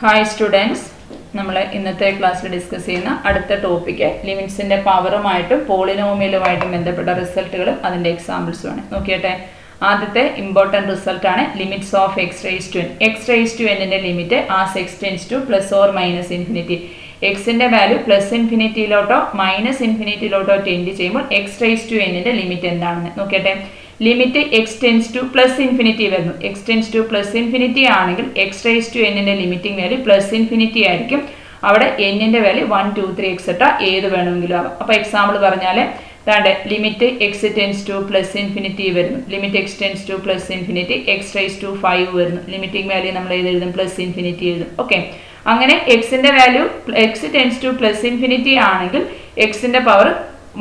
Hi students, നമ്മൾ ഇന്നത്തെ ക്ലാസ്സിൽ ഡിസ്കസ് ചെയ്യുന്ന അടുത്ത ടോപ്പിക്ക് ലിമിറ്റ്സിൻ്റെ പവറുമായിട്ടും പോളിനോമിയലുമായിട്ടും ബന്ധപ്പെട്ട റിസൾട്ടുകളും അതിൻ്റെ എക്സാമ്പിൾസുമാണ്. നോക്കിയട്ടെ, ആദ്യത്തെ ഇമ്പോർട്ടൻറ്റ് റിസൾട്ടാണ് limits of x raise to n. X raise to എന്നിൻ്റെ limit as x tends to plus or minus infinity. എക്സിൻ്റെ വാല്യൂ പ്ലസ് ഇൻഫിനിറ്റിയിലോട്ടോ മൈനസ് ഇൻഫിനിറ്റിയിലോട്ടോ ടെൻഡ് ചെയ്യുമ്പോൾ എക്സ് റൈസ് ടു എന്നിൻ്റെ ലിമിറ്റ് എന്താണെന്ന് നോക്കിയട്ടെ. Limit X tends to plus infinity വരുന്നു. X tends to plus infinity ആണെങ്കിൽ എക്സ് റൈസ് ടു എന്നിൻ്റെ ലിമിറ്റിംഗ് വാല്യൂ പ്ലസ് ഇൻഫിനിറ്റി ആയിരിക്കും. അവിടെ എന്നിൻ്റെ വാല്യൂ 1, 2, 3 എക്സെട്ര ഏത് വേണമെങ്കിലും ആവാം. അപ്പോൾ എക്സാമ്പിൾ പറഞ്ഞാൽ ദാണ്ട് limit X tends to plus infinity വരുന്നു. Limit X tends to plus infinity X raise to 5 വരുന്നു. ലിമിറ്റിംഗ് വാല്യൂ നമ്മൾ ഏത് എഴുതും? പ്ലസ് ഇൻഫിനിറ്റി എഴുതും. ഓക്കെ, അങ്ങനെ എക്സിൻ്റെ value x tends to plus infinity ആണെങ്കിൽ എക്സിൻ്റെ പവർ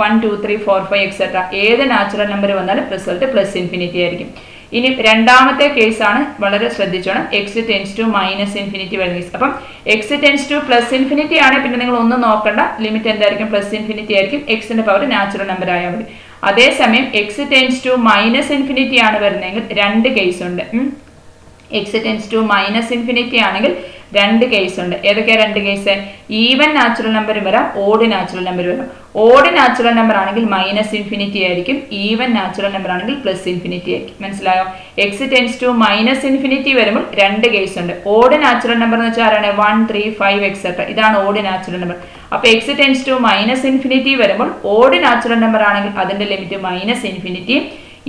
1, 2, 3, 4, 5 എക്സെട്ര ഏത് നാച്ചുറൽ നമ്പർ വന്നാലും റിസൾട്ട് പ്ലസ് ഇൻഫിനിറ്റി ആയിരിക്കും. ഇനി രണ്ടാമത്തെ കേസാണ്, വളരെ ശ്രദ്ധിച്ചോണം. X tends to minus infinity വരുന്ന കേസ്. അപ്പം x tends to plus infinity ആണെങ്കിൽ പിന്നെ നിങ്ങൾ ഒന്നും നോക്കണ്ട, ലിമിറ്റ് എന്തായിരിക്കും? പ്ലസ് ഇൻഫിനിറ്റി ആയിരിക്കും. എക്സിന്റെ പവർ നാച്ചുറൽ നമ്പർ ആയാൽ മതി. അതേസമയം X tends to minus infinity ആണ് വരുന്നതെങ്കിൽ രണ്ട് കേസ് ഉണ്ട്. X tends to minus infinity ആണെങ്കിൽ രണ്ട് കേസ് ഉണ്ട്. ഏതൊക്കെയാണ് രണ്ട് കേസ്? ഈവൻ നാച്ചുറൽ നമ്പർ വരാം, ഓഡ് നാച്ചുറൽ നമ്പർ വരാം. ഓഡ് നാച്ചുറൽ നമ്പർ ആണെങ്കിൽ മൈനസ് ഇൻഫിനിറ്റി ആയിരിക്കും, ഈവൻ നാച്ചുറൽ നമ്പർ ആണെങ്കിൽ പ്ലസ് ഇൻഫിനിറ്റി ആയിരിക്കും. മനസ്സിലായോ? X tends to minus infinity വരുമ്പോൾ രണ്ട് കേസ് ഉണ്ട്. ഓഡ് നാച്ചുറൽ നമ്പർ എന്ന് വെച്ചാൽ ആരാണ്? 1, 3, 5 എക്സെട്ര. ഇതാണ് ഓഡ് നാച്ചുറൽ നമ്പർ. അപ്പോൾ x tends to minus infinity വരുമ്പോൾ ഓഡ് നാച്ചുറൽ നമ്പർ ആണെങ്കിൽ അതിന്റെ limit minus infinity.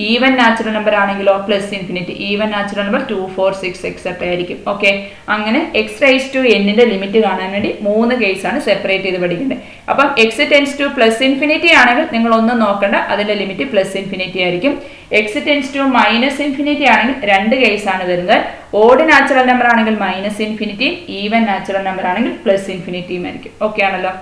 Even natural number ആണെങ്കിലോ plus infinity. Even natural number 2, 4, 6 etcetera ആയിരിക്കും. ഓക്കെ, അങ്ങനെ എക്സ് റൈസ് ടു എന്നിന്റെ ലിമിറ്റ് കാണാൻ വേണ്ടി മൂന്ന് കേസാണ് സെപ്പറേറ്റ് ചെയ്ത് പഠിക്കേണ്ടത്. അപ്പം x tends to plus infinity ആണെങ്കിൽ നിങ്ങൾ ഒന്നും നോക്കണ്ട, അതിന്റെ ലിമിറ്റ് പ്ലസ് ഇൻഫിനിറ്റി ആയിരിക്കും. X tends to minus infinity ആണെങ്കിൽ രണ്ട് കേസാണ് വരുന്നത്. ഓഡ് നാച്ചുറൽ നമ്പർ ആണെങ്കിൽ മൈനസ് ഇൻഫിനിറ്റിയും ഈവൻ നാച്ചുറൽ നമ്പർ ആണെങ്കിൽ പ്ലസ് ഇൻഫിനിറ്റിയും ആയിരിക്കും. ഓക്കെ ആണല്ലോ?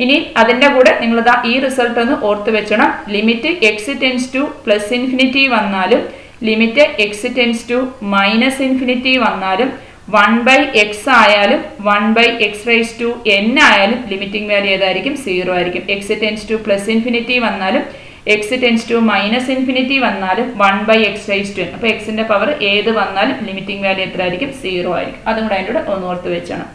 ഇനി അതിൻ്റെ കൂടെ നിങ്ങൾ ഈ റിസൾട്ട് ഒന്ന് ഓർത്ത് വെച്ചണം. Limit X tends to plus infinity വന്നാലും limit X tends to minus infinity വന്നാലും 1/x ആയാലും 1/x റൈസ് ടു n ആയാലും ലിമിറ്റിംഗ് വാല്യൂ ഏതായിരിക്കും? 0 ആയിരിക്കും. X tends to plus infinity വന്നാലും X tends to minus infinity വന്നാലും 1/x റൈസ് ടു n. അപ്പോൾ എക്സിന്റെ പവർ ഏത് വന്നാലും ലിമിറ്റിംഗ് വാല്യൂ എത്ര ആയിരിക്കും? 0 ആയിരിക്കും. അതും കൂടെ അതിൻ്റെ കൂടെ ഒന്ന് ഓർത്ത് വെച്ചണം.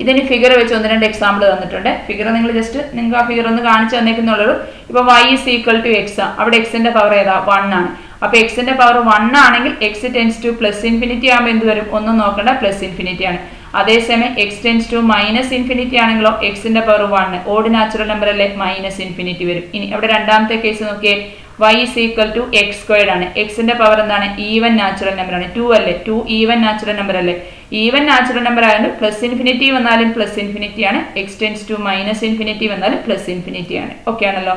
ഇതിന് ഫിഗർ വെച്ച് 1-2 എക്സാമ്പിൾ തന്നിട്ടുണ്ട്. ഫിഗർ നിങ്ങൾ ജസ്റ്റ് നിങ്ങൾക്ക് ആ ഫിഗർ ഒന്ന് കാണിച്ചു തന്നേക്കുന്നുള്ളൂ. ഇപ്പോൾ y is equal to x, അവിടെ എക്സിന്റെ പവർ ഏതാ? 1 ആണ്. അപ്പോൾ എക്സിന്റെ പവർ 1 ആണെങ്കിൽ X tends to plus infinity ആകുമ്പോൾ എന്ത് വരും? ഒന്നും നോക്കണ്ട, പ്ലസ് ഇൻഫിനിറ്റി ആണ്. അതേസമയം X tends to minus infinity ആണെങ്കിലോ എക്സിന്റെ പവർ 1, ഓഡ് നാച്ചുറൽ നമ്പർ അല്ലേ, മൈനസ് ഇൻഫിനിറ്റി വരും. ഇനി അവിടെ രണ്ടാമത്തെ കേസ് നോക്കിയേ, y is equal to x squared ആണ്. എക്സിന്റെ പവർ എന്താണ്? ഈവൻ നാച്ചുറൽ നമ്പർ ആണ്. 2 അല്ലേ? 2 ഈവൻ നാച്ചുറൽ നമ്പർ അല്ലേ? ഈവൻ നാച്ചുറൽ നമ്പർ ആയതുകൊണ്ട് പ്ലസ് ഇൻഫിനിറ്റി വന്നാലും പ്ലസ് ഇൻഫിനിറ്റി ആണ്, X tends to minus infinity വന്നാലും പ്ലസ് ഇൻഫിനിറ്റി ആണ്. ഓക്കെ ആണല്ലോ?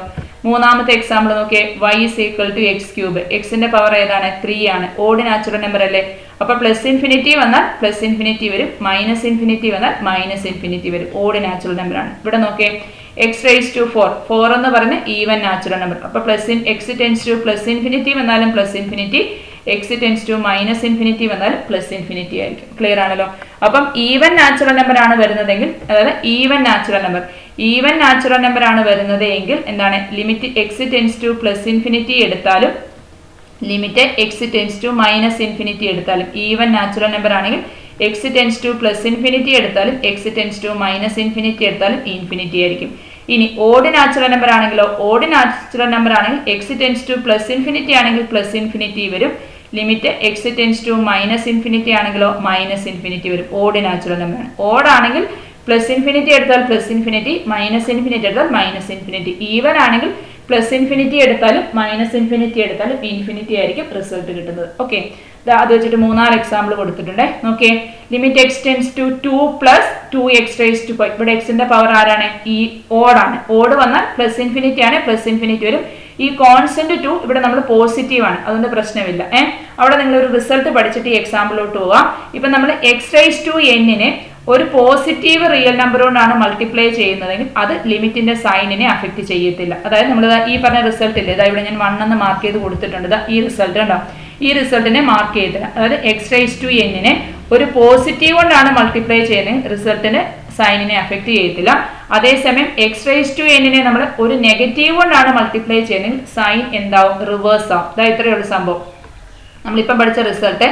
മൂന്നാമത്തെ എക്സാമ്പിൾ നോക്കിയേ, y is equal to x cube. എക്സിന്റെ പവർ ഏതാണ്? 3 ആണ്. ഓഡ് നാച്ചുറൽ നമ്പർ അല്ലേ? അപ്പൊ പ്ലസ് ഇൻഫിനിറ്റി വന്നാൽ പ്ലസ് ഇൻഫിനിറ്റി വരും, മൈനസ് ഇൻഫിനിറ്റി വന്നാൽ മൈനസ് ഇൻഫിനിറ്റി വരും. ഓഡ് നാച്ചുറൽ നമ്പർ ആണ്. ഇവിടെ നോക്കിയേ, എക്സ് റൈസ് ടു 4 എന്ന് പറഞ്ഞ ഈവൻ നാച്ചുറൽ നമ്പർ. അപ്പൊ x tends to plus infinity വന്നാലും plus infinity, x tends to minus infinity വന്നാലും പ്ലസ് ഇൻഫിനിറ്റി ആയിരിക്കും. ക്ലിയർ ആണല്ലോ? അപ്പം ഈവൻ നാച്ചുറൽ നമ്പർ ആണ് വരുന്നതെങ്കിൽ, അതായത് ഈവൻ നാച്ചുറൽ നമ്പർ ആണ് വരുന്നത് എങ്കിൽ എന്താണ്? Limit X tends to plus infinity എടുത്താലും limit X tends to minus infinity എടുത്താലും, ഈവൻ നാച്ചുറൽ നമ്പർ ആണെങ്കിൽ X tends to plus infinity എടുത്താലും x tends to minus infinity എടുത്താലും ഇൻഫിനിറ്റി ആയിരിക്കും. ഇനി ഓഡ് നാച്ചുറൽ നമ്പർ ആണെങ്കിലോ, ഓഡ് നാച്ചുറൽ നമ്പർ ആണെങ്കിൽ X tends to plus infinity ആണെങ്കിൽ plus infinity വരും. Limit X tends to minus infinity ആണെങ്കിലോ മൈനസ് ഇൻഫിനിറ്റി വരും. ഓഡ് നാച്ചുറൽ നമ്പർ ആണ്. ഓഡ് ആണെങ്കിൽ പ്ലസ് ഇൻഫിനിറ്റി എടുത്താൽ പ്ലസ് ഇൻഫിനിറ്റി, മൈനസ് ഇൻഫിനിറ്റി എടുത്താൽ മൈനസ് ഇൻഫിനിറ്റി. ഈവൻ ആണെങ്കിൽ പ്ലസ് ഇൻഫിനിറ്റി എടുത്താലും മൈനസ് ഇൻഫിനിറ്റി എടുത്താലും ഇൻഫിനിറ്റി ആയിരിക്കും റിസൾട്ട് കിട്ടുന്നത്. ഓക്കെ, അത് വെച്ചിട്ട് 3-4 എക്സാമ്പിൾ കൊടുത്തിട്ടുണ്ട്. നോക്കിയേ, limit X tends to 2 plus 2x raise to 5. ഇവിടെ എക്സിന്റെ പവർ ആരാണ്? ഈ ഓഡാണ്. ഓഡ് വന്നാൽ പ്ലസ് ഇൻഫിനിറ്റി ആണ്, പ്ലസ് ഇൻഫിനിറ്റി വരും. ഈ കോൺസ്റ്റന്റ് 2 ഇവിടെ നമ്മൾ പോസിറ്റീവ് ആണ്, അതുകൊണ്ട് പ്രശ്നമില്ല. അവിടെ നിങ്ങൾ ഒരു റിസൾട്ട് പഠിച്ചിട്ട് ഈ എക്സാമ്പിളിലോട്ട് പോവാം. ഇപ്പൊ നമ്മൾ എക്സ് റൈസ് ടു എന്നിനെ ഒരു പോസിറ്റീവ് റിയൽ നമ്പർ കൊണ്ടാണ് മൾട്ടിപ്ലൈ ചെയ്യുന്നതെങ്കിൽ അത് ലിമിറ്റിന്റെ സൈനിനെ അഫക്റ്റ് ചെയ്യത്തില്ല. അതായത് നമ്മൾ ഈ പറഞ്ഞ റിസൾട്ട് ഇല്ലേ, ഇവിടെ ഞാൻ 1 എന്ന് മാർക്ക് ചെയ്ത് കൊടുത്തിട്ടുണ്ട്. ഈ റിസൾട്ട് ഉണ്ടോ? ഈ റിസൾട്ടിനെ മാർക്ക് ചെയ്തില്ല. അതായത് എക്സ് റൈസ് ടു എന്നിനെ ഒരു പോസിറ്റീവ് കൊണ്ടാണ് മൾട്ടിപ്ലൈ ചെയ്യുന്നത്, റിസൾട്ടിന് സൈനിനെ അഫക്റ്റ് ചെയ്യത്തില്ല. അതേസമയം എക്സ് റൈസ് ടു എന്നിനെ നമ്മൾ ഒരു നെഗറ്റീവ് കൊണ്ടാണ് മൾട്ടിപ്ലൈ ചെയ്യുന്നത്, സൈൻ എന്താവും? റിവേഴ്സ് ആവും. അതായത് ഇത്രയുള്ള സംഭവം. നമ്മളിപ്പം പഠിച്ച result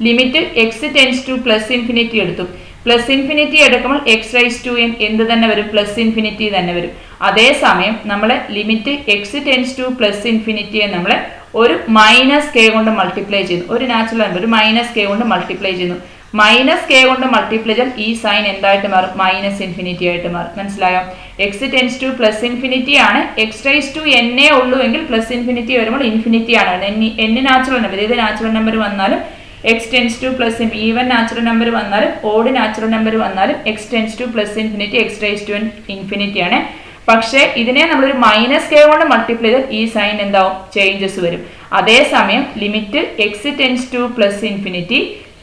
limit X tends to plus infinity എടുത്തു. പ്ലസ് ഇൻഫിനിറ്റി എടുക്കുമ്പോൾ എക്സ് റൈസ് ടു എൻ എന്ത് തന്നെ വരും? പ്ലസ് ഇൻഫിനിറ്റി തന്നെ വരും. അതേസമയം നമ്മൾ limit X tends to plus ഇൻഫിനിറ്റിയെ നമ്മൾ ഒരു മൈനസ് കെ കൊണ്ട് മൾട്ടിപ്ലൈ ചെയ്യുന്നു. ഒരു നാച്ചുറൽ നമ്പർ ഒരു മൈനസ് കെ കൊണ്ട് മൾട്ടിപ്ലൈ ചെയ്യുന്നു. മൈനസ് കെ കൊണ്ട് മൾട്ടിപ്ലൈ ചെയ്താൽ ഈ സൈൻ എന്തായിട്ട് മാറും? മൈനസ് ഇൻഫിനിറ്റി ആയിട്ട് മാറും. മനസ്സിലായോ? X tends to plus infinity ആണ്. എക്സ് റൈസ് ടു എന്നേ ഉള്ളൂ എങ്കിൽ പ്ലസ് ഇൻഫിനിറ്റി വരുമ്പോൾ ഇൻഫിനിറ്റി ആണ്. എൻ നാച്ചുറൽ നമ്പർ, ഏത് നാച്ചുറൽ നമ്പർ വന്നാലും X tends to plus even natural number വന്നാലും ഓഡ് നാച്ചുറൽ നമ്പർ വന്നാലും X tends to plus infinity X raise to infinity ആണ്. പക്ഷേ ഇതിനെ നമ്മളൊരു മൈനസ് കെ കൊണ്ട് മൾട്ടിപ്ലൈ ചെയ്താൽ ഈ സൈൻ എന്താവും? ചേഞ്ചസ് വരും. അതേസമയം limit X tends to plus infinity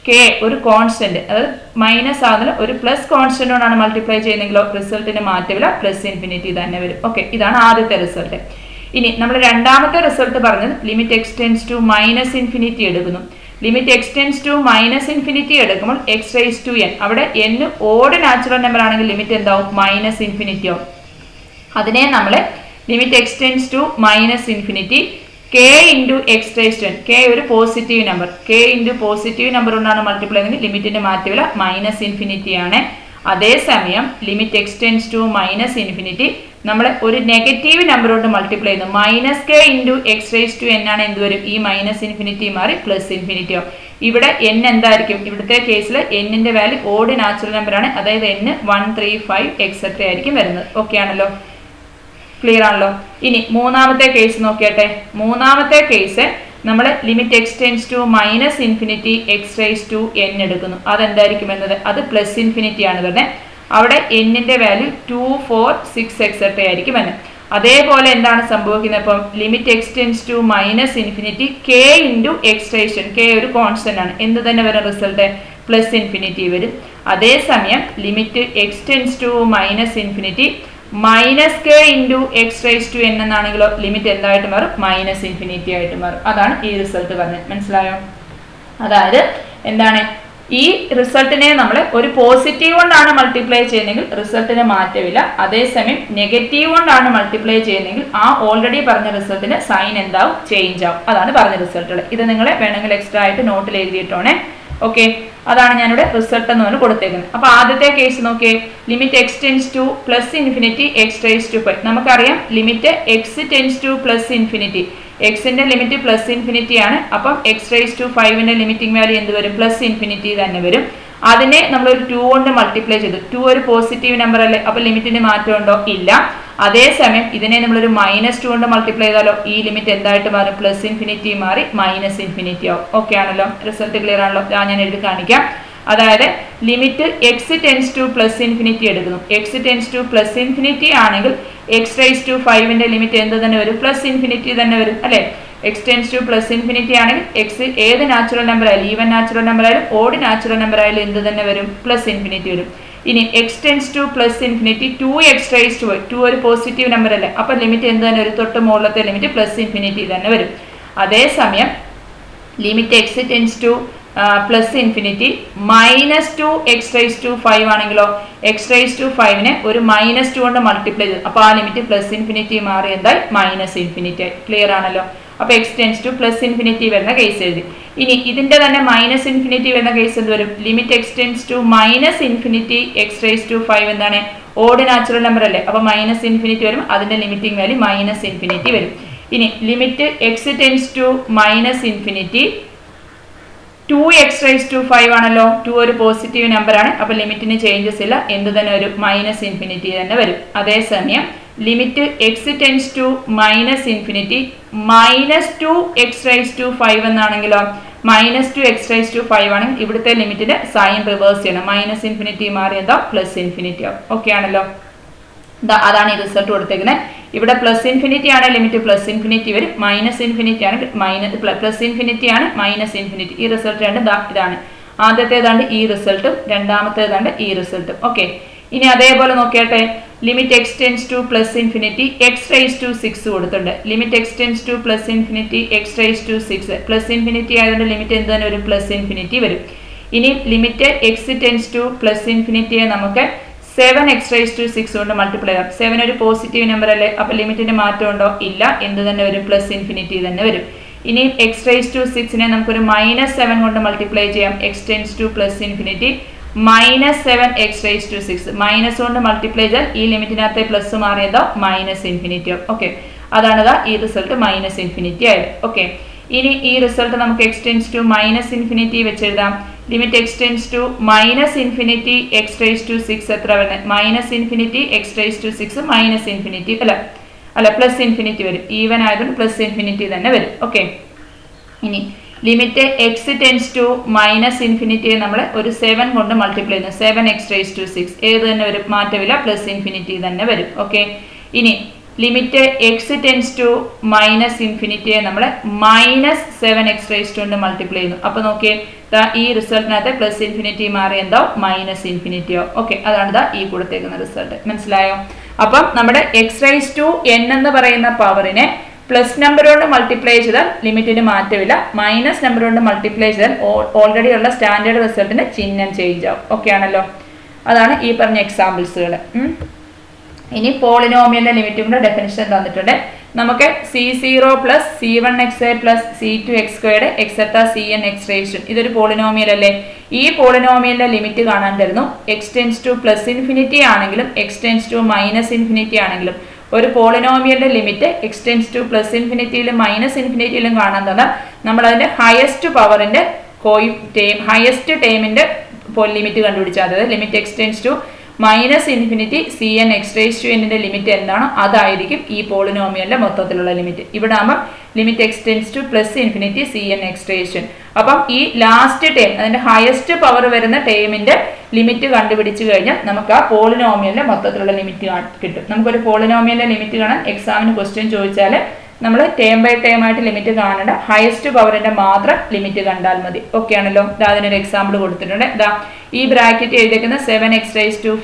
K ഒരു കോൺസ്റ്റന്റ്, അതായത് മൈനസ് ആകുന്ന ഒരു പ്ലസ് കോൺസ്റ്റന്റ് കൊണ്ടാണ് മൾട്ടിപ്ലൈ ചെയ്യുന്നെങ്കിലോ റിസൾട്ടിന് മാറ്റമില്ല, പ്ലസ് ഇൻഫിനിറ്റി തന്നെ വരും. ഓക്കെ, ഇതാണ് ആദ്യത്തെ റിസൾട്ട്. ഇനി നമ്മൾ രണ്ടാമത്തെ റിസൾട്ട് പറഞ്ഞത് limit X tends to minus infinity എടുക്കുന്നു. Limit X tends to minus infinity എടുക്കുമ്പോൾ എക്സ് റൈസ് ടു എൻ, അവിടെ എൻ ഓഡ് നാച്ചുറൽ നമ്പർ ആണെങ്കിൽ ലിമിറ്റ് എന്താവും? മൈനസ് ഇൻഫിനിറ്റി ആവും. അതിനെ നമ്മൾ limit X tends to minus infinity k into X raise to n, k ഒരു positive number, k into positive number കൊണ്ടാണ് multiply ചെയ്യുന്നത്. ലിമിറ്റിന്റെ മാറ്റമില്ല, മൈനസ് ഇൻഫിനിറ്റി ആണ്. അതേസമയം limit X tends to minus infinity നമ്മൾ ഒരു നെഗറ്റീവ് നമ്പർ കൊണ്ട് മൾട്ടിപ്ലൈ ചെയ്യുന്നു. Minus K into X raise to N ആണ് എന്ത് വരും? ഈ മൈനസ് ഇൻഫിനിറ്റി മാറി പ്ലസ് ഇൻഫിനിറ്റി ആവും. ഇവിടെ എൻ എന്തായിരിക്കും? ഇവിടുത്തെ കേസിൽ എന്നിന്റെ വാല്യൂ ഓഡ് നാച്ചുറൽ നമ്പർ ആണ്, അതായത് n 1 3 5 എക്സെട്ര ആയിരിക്കും വരുന്നത്. ഓക്കെ ആണല്ലോ? ക്ലിയർ ആണല്ലോ? ഇനി മൂന്നാമത്തെ കേസ് നോക്കിയട്ടെ. മൂന്നാമത്തെ കേസ് നമ്മൾ limit X tends to minus infinity X raise to N എടുക്കുന്നു. അതെന്തായിരിക്കും എന്നത്? അത് പ്ലസ് ഇൻഫിനിറ്റി ആണ് വരുന്നത്. അവിടെ എന്നിന്റെ വാല്യൂ 2 4 6 എക്സെട്ര ആയിരിക്കും വരുന്നത്. അതേപോലെ എന്താണ് സംഭവിക്കുന്നത്? അപ്പം limit X tends to minus infinity k into X raise to n, k ഒരു കോൺസ്റ്റന്റ് ആണ്, എന്ത് തന്നെ വരും റിസൾട്ട്? പ്ലസ് ഇൻഫിനിറ്റി വരും. അതേസമയം limit X tends to minus infinity minus K into X raise to n എന്നാണെങ്കിലോ ലിമിറ്റ് എന്തായിട്ട് മാറും? മൈനസ് ഇൻഫിനിറ്റി ആയിട്ട് മാറും. അതാണ് ഈ റിസൾട്ട് പറഞ്ഞത്. മനസ്സിലായോ? അതായത് എന്താണ്? ഈ റിസൾട്ടിനെ നമ്മൾ ഒരു പോസിറ്റീവ് കൊണ്ടാണ് മൾട്ടിപ്ലൈ ചെയ്യുന്നതെങ്കിൽ റിസൾട്ടിന് മാറ്റമില്ല. അതേസമയം നെഗറ്റീവ് കൊണ്ടാണ് മൾട്ടിപ്ലൈ ചെയ്യുന്നതെങ്കിൽ ആ ഓൾറെഡി പറഞ്ഞ റിസൾട്ടിന് സൈൻ എന്താവും? ചേഞ്ച് ആവും. അതാണ് പറഞ്ഞ റിസൾട്ടുകൾ. ഇത് നിങ്ങൾ വേണമെങ്കിൽ എക്സ്ട്രാ ആയിട്ട് നോട്ടിൽ എഴുതിയിട്ടോണേ. ഓക്കെ, അതാണ് ഞാനിവിടെ റിസൾട്ട് എന്ന് പറഞ്ഞ് കൊടുത്തേക്കുന്നത്. അപ്പൊ ആദ്യത്തെ കേസ് നോക്കിയേ. Limit X tends to plus infinity X raise to 5. നമുക്കറിയാം limit X tends to plus infinity, എക്സിന്റെ ലിമിറ്റ് പ്ലസ് ഇൻഫിനിറ്റി ആണ്. അപ്പം എക്സ് റൈസ് ടു 5ന്റെ ലിമിറ്റിംഗ് വാല്യൂ എന്ത് വരും? പ്ലസ് ഇൻഫിനിറ്റി തന്നെ വരും. അതിനെ നമ്മൾ ഒരു 2 കൊണ്ട് മൾട്ടിപ്ലൈ ചെയ്തു. 2 ഒരു പോസിറ്റീവ് നമ്പർ അല്ലേ, അപ്പൊ ലിമിറ്റിന് മാറ്റം ഉണ്ടോ? ഇല്ല. അതേസമയം ഇതിനെ നമ്മളൊരു -2 കൊണ്ട് മൾട്ടിപ്ലൈ ചെയ്താലോ ഈ ലിമിറ്റ് എന്തായിട്ട് മാറും? പ്ലസ് ഇൻഫിനിറ്റി മാറി മൈനസ് ഇൻഫിനിറ്റി ആവും. ഓക്കെ ആണല്ലോ? റിസൾട്ട് ക്ലിയർ ആണല്ലോ? ഞാൻ എഴുതി കാണിക്കാം. അതായത് limit X tends to plus infinity എടുക്കുന്നു. X tends to plus infinity ആണെങ്കിൽ എക്സ് റൈസ് ടു 5ന്റെ ലിമിറ്റ് എന്ത് തന്നെ വരും? പ്ലസ് ഇൻഫിനിറ്റി തന്നെ വരും അല്ലെ? X tends to plus infinity ആണെങ്കിൽ എക്സ് ഏത് നാച്ചുറൽ നമ്പർ ആയാലും, ഈവൻ നാച്ചുറൽ നമ്പർ ആയാലും ഓഡ് നാച്ചുറൽ നമ്പർ ആയാലും എന്ത് തന്നെ വരും? പ്ലസ് ഇൻഫിനിറ്റി വരും. ഇനി X tends to plus infinity 2x raise to 2 ഒരു പോസിറ്റീവ് നമ്പർ അല്ലേ, അപ്പൊ ലിമിറ്റ് എന്ത് തന്നെ ഒരു തൊട്ട് മുകളിലത്തെ ലിമിറ്റ് പ്ലസ് ഇൻഫിനിറ്റി തന്നെ വരും. അതേസമയം limit X tends to plus infinity -2x raise to 5 ആണെങ്കിലോ എക്സ് റൈസ് ടു 5നെ ഒരു -2 കൊണ്ട് മൾട്ടിപ്ലൈ ചെയ്തു. അപ്പൊ ആ ലിമിറ്റ് പ്ലസ് ഇൻഫിനിറ്റി മാറി എന്തായി? മൈനസ് ഇൻഫിനിറ്റി ആയി. ക്ലിയർ ആണല്ലോ? അപ്പൊ x tends to plus infinity വരുന്ന കേസ് എഴുതി. ഇനി ഇതിന്റെ തന്നെ മൈനസ് ഇൻഫിനിറ്റി വരുന്ന കേസ് എന്ത് വരും? Limit X tends to minus infinity X raise to 5 എന്താണ്? ഓഡ് നാച്ചുറൽ നമ്പർ അല്ലേ, അപ്പൊ മൈനസ് ഇൻഫിനിറ്റി വരും. അതിന്റെ ലിമിറ്റിംഗ് വാല്യൂ മൈനസ് ഇൻഫിനിറ്റി വരും. ഇനി limit X tends to minus infinity 2x raise to 5 ആണല്ലോ. 2 ഒരു പോസിറ്റീവ് നമ്പർ ആണ്, അപ്പൊ ലിമിറ്റിന് ചേഞ്ചസ് ഇല്ല, എന്ത് തന്നെ വരും? മൈനസ് ഇൻഫിനിറ്റി തന്നെ വരും. അതേസമയം limit X tends to minus infinity -2x raise to 5 എന്നാണെങ്കിലോ -2x റൈസ് ടു 5 ആണെങ്കിൽ ഇവിടുത്തെ ലിമിറ്റിന്റെ സൈൻ റിവേഴ്സ് ചെയ്യണം. മൈനസ് ഇൻഫിനിറ്റി മാറി എന്താ? പ്ലസ് ഇൻഫിനിറ്റി ആവും. ഓക്കെ ആണല്ലോ? അതാണ് ഈ റിസൾട്ട് കൊടുത്തേക്കുന്നത്. ഇവിടെ പ്ലസ് ഇൻഫിനിറ്റി ആണ് ലിമിറ്റ് പ്ലസ് ഇൻഫിനിറ്റി വരും, മൈനസ് ഇൻഫിനിറ്റി ആണ് പ്ലസ് ഇൻഫിനിറ്റി ആണ് മൈനസ് ഇൻഫിനിറ്റി. ഈ റിസൾട്ട് രണ്ട് ഇതാണ്. ആദ്യത്തേതാണ്ട് ഈ റിസൾട്ടും രണ്ടാമത്തേതാണ്ട് ഈ റിസൾട്ടും. ഓക്കെ, ഇനി അതേപോലെ നോക്കിയാട്ടെ. Limit X tends to plus infinity X raise to 6 കൊടുത്തിട്ടുണ്ട്. Limit X tends to plus infinity X raise to 6 plus infinity ആയതുകൊണ്ട് ലിമിറ്റ് എന്ത് തന്നെ ഒരു പ്ലസ് ഇൻഫിനിറ്റി വരും. ഇനി limit X tends to plus ഇൻഫിനിറ്റിയെ നമുക്ക് 7x റൈസ് ടു 6 കൊണ്ട് മൾട്ടിപ്ലൈ ചെയ്യാം. 7 ഒരു പോസിറ്റീവ് നമ്പർ അല്ലേ, അപ്പൊ ലിമിറ്റിന്റെ മാറ്റം ഉണ്ടോ? ഇല്ല, എന്ത് തന്നെ വരും? പ്ലസ് ഇൻഫിനിറ്റി തന്നെ വരും. ഇനി എക്സ് റൈസ് ടു 6നെ നമുക്കൊരു -7 കൊണ്ട് മൾട്ടിപ്ലൈ ചെയ്യാം. X tends to plus infinity -7x⁻6 minus കൊണ്ട് മൾട്ടിപ്ലൈ ചെയ്താൽ ഈ ലിമിറ്റിനകത്തെ പ്ലസ് മാറിയതോ -∞. ഓക്കെ, അതാണ് ഈ റിസൾട്ട് -∞ ആയത്. ഓക്കെ, ഇനി ഈ റിസൾട്ട് നമുക്ക് x → -∞ വെച്ചെഴുതാം. ലിമിറ്റ് x → -∞ x⁻6 എത്ര വരുന്നത്? -∞x⁻6 -∞ അല്ല +∞ വരും. ഈവൻ ആയതുകൊണ്ട് +∞ തന്നെ വരും. ഓക്കെ, ഇനി ലിമിറ്റ് x → -∞ നമ്മൾ ഒരു 7 കൊണ്ട് മൾട്ടിപ്ലൈ ചെയ്യുന്നു. 7x⁻6 ഏത് തന്നെ വരും? മാറ്റമില്ല, +∞ തന്നെ വരും. ഓക്കെ, ഇനി ലിമിറ്റ് x → -∞ നമ്മൾ -7x കൊണ്ട് മൾട്ടിപ്ലൈ ചെയ്യുന്നു. അപ്പൊ നോക്കിയേ, ഈ റിസൾട്ടിനകത്ത് +∞ മാറി എന്താ? -∞. ഓക്കെ, അതാണ് ഈ കൊടുത്തേക്കുന്ന റിസൾട്ട്. മനസ്സിലായോ? അപ്പം നമ്മുടെ x⁻n എന്ന് പറയുന്ന പവറിനെ പ്ലസ് നമ്പർ കൊണ്ട് മൾട്ടിപ്ലൈ ചെയ്താൽ ലിമിറ്റിന് മാറ്റമില്ല, മൈനസ് നമ്പർ കൊണ്ട് മൾട്ടിപ്ലൈ ചെയ്താൽ ഓൾറെഡി ഉള്ള സ്റ്റാൻഡേർഡ് റിസൾട്ടിന് ചിഹ്നം ചേഞ്ച് ആവും. ഓക്കെ ആണല്ലോ? അതാണ് ഈ പറഞ്ഞ എക്സാമ്പിൾസുകൾ. ഇനി പോളിനോമിയലിന്റെ ലിമിറ്റും കൂടെ ഡെഫിനിഷൻ തന്നിട്ടുണ്ട്. നമുക്ക് c0 + c1xa + c2x² etcetera cnx ഇതൊരു പോളിനോമിയൽ അല്ലേ? ഈ പോളിനോമിയലിന്റെ ലിമിറ്റ് കാണാൻ തരുന്നു. x → +∞ ആണെങ്കിലും x → -∞ ആണെങ്കിലും ഒരു പോളിനോമിയലിന്റെ ലിമിറ്റ് x → +∞ -∞ കാണാൻ തന്നാൽ നമ്മൾ അതിന്റെ ഹയസ്റ്റ് പവറിന്റെ ഹയസ്റ്റ് ടേമിന്റെ ലിമിറ്റ് കണ്ടുപിടിച്ചാൽ, അതായത് ലിമിറ്റ് x → -∞ cnx⁻n ലിമിറ്റ് എന്താണോ അതായിരിക്കും ഈ പോളിനോമിയലിന്റെ മൊത്തത്തിലുള്ള ലിമിറ്റ്. ഇവിടെ ആകുമ്പോൾ ലിമിറ്റ് x → +∞ cnx⁻n. അപ്പം ഈ ലാസ്റ്റ് ടേം, അതിന്റെ ഹയസ്റ്റ് പവർ വരുന്ന ടേമിന്റെ ലിമിറ്റ് കണ്ടുപിടിച്ചു കഴിഞ്ഞാൽ നമുക്ക് ആ പോളിനോമിയലിന്റെ മൊത്തത്തിലുള്ള ലിമിറ്റ് കിട്ടും. നമുക്കൊരു പോളിനോമിയലിന്റെ ലിമിറ്റ് കാണാൻ എക്സാമിന് ക്വസ്റ്റ്യൻ ചോദിച്ചാൽ നമ്മൾ ടേം ബൈ ടേം ആയിട്ട് ലിമിറ്റ് കാണേണ്ട, ഹയസ്റ്റ് പവറിന്റെ മാത്രം ലിമിറ്റ് കണ്ടാൽ മതി. ഓക്കെ ആണല്ലോ? അതിനൊരു എക്സാമ്പിൾ കൊടുത്തിട്ടുണ്ട്. ഈ ബ്രാക്കറ്റ് എഴുതിയിരിക്കുന്ന 7x⁵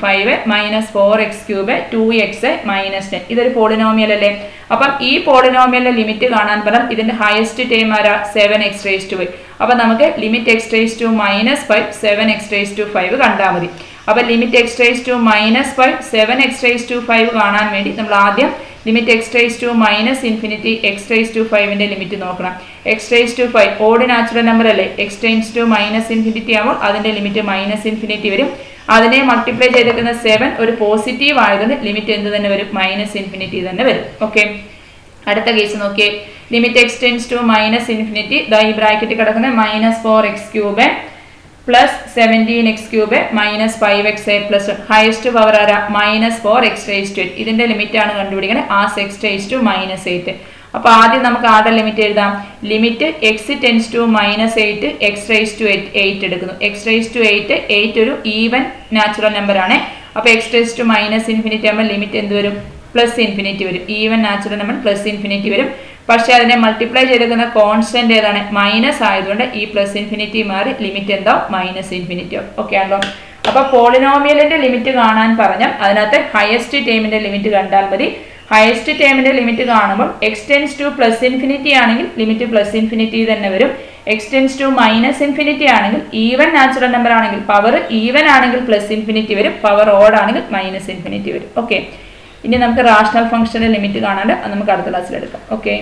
-4x³ 2x -10 ഇതൊരു പോളിനോമിയൽ അല്ലേ? അപ്പം ഈ പോളിനോമിയലിന്റെ ലിമിറ്റ് കാണാൻ പറഞ്ഞാൽ ഇതിന്റെ ഹയസ്റ്റ് ടേം ആരാ? 7x⁵. അപ്പൊ നമുക്ക് ലിമിറ്റ് x⁻5 7x⁵5 കണ്ടാൽ മതി. അപ്പൊ ലിമിറ്റ് x⁻5 7x⁵5 കാണാൻ വേണ്ടി നമ്മൾ ആദ്യം ലിമിറ്റ് x⁻∞ x⁵5ന്റെ ലിമിറ്റ് നോക്കണം. x⁵5 ഓഡ് നാച്ചുറൽ നമ്പർ അല്ലേ? x → -∞ ആവുമ്പോൾ അതിന്റെ ലിമിറ്റ് -∞ വരും. അതിനെ മൾട്ടിപ്ലൈ ചെയ്തേക്കുന്ന 7 ഒരു പോസിറ്റീവ് ആയതുകൊണ്ട് ലിമിറ്റ് എന്ത് തന്നെ വരും? -∞ തന്നെ വരും. ഓക്കെ, അടുത്ത കേസ് നോക്കിയേ. ലിമിറ്റ് x → -∞ ഈ ബ്രാക്കറ്റ് കിടക്കുന്ന -4x³ + 17x³ -5xa + highest power ആരാ? -4x⁸. ഇതിന്റെ ലിമിറ്റ് ആണ് കണ്ടുപിടിക്കുന്നത് (x⁻8). അപ്പൊ ആദ്യം നമുക്ക് ആരുടെ ലിമിറ്റ് എഴുതാം? ലിമിറ്റ് x → -8 x⁸8 എടുക്കുന്നു. x⁸8 8 ഒരു ഈവൻ നാച്ചുറൽ നമ്പർ ആണ്. അപ്പൊ x → -∞ ആകുമ്പോൾ ലിമിറ്റ് എന്ത് വരും? +∞ വരും. ഈവൻ നാച്ചുറൽ നമ്പർ +∞ വരും. പക്ഷെ അതിനെ മൾട്ടിപ്ലൈ ചെയ്തെടുക്കുന്ന കോൺസ്റ്റന്റ് ഏതാണ്? മൈനസ് ആയതുകൊണ്ട് ഈ +∞ മാറി ലിമിറ്റ് എന്താ? -∞. ഓക്കെ ആണല്ലോ? അപ്പൊ പോളിനോമിയലിന്റെ ലിമിറ്റ് കാണാൻ പറഞ്ഞാൽ അതിനകത്ത് ഹയസ്റ്റ് ടേമിന്റെ ലിമിറ്റ് കണ്ടാൽ മതി. ഹയസ്റ്റ് ടേമിന്റെ ലിമിറ്റ് കാണുമ്പോൾ x → +∞ ആണെങ്കിൽ ലിമിറ്റ് +∞ തന്നെ വരും. x → -∞ ആണെങ്കിൽ ഈവൻ നാച്ചുറൽ നമ്പർ ആണെങ്കിൽ പവർ ഈവൻ ആണെങ്കിൽ +∞ വരും, പവർ ഓഡ് ആണെങ്കിൽ -∞ വരും. ഓക്കെ, ഇനി നമുക്ക് റാഷണൽ ഫംഗ്ഷന്റെ ലിമിറ്റ് കാണാണ്ട് നമുക്ക് അടുത്ത ക്ലാസ്സിൽ എടുക്കാം. ഓക്കെ.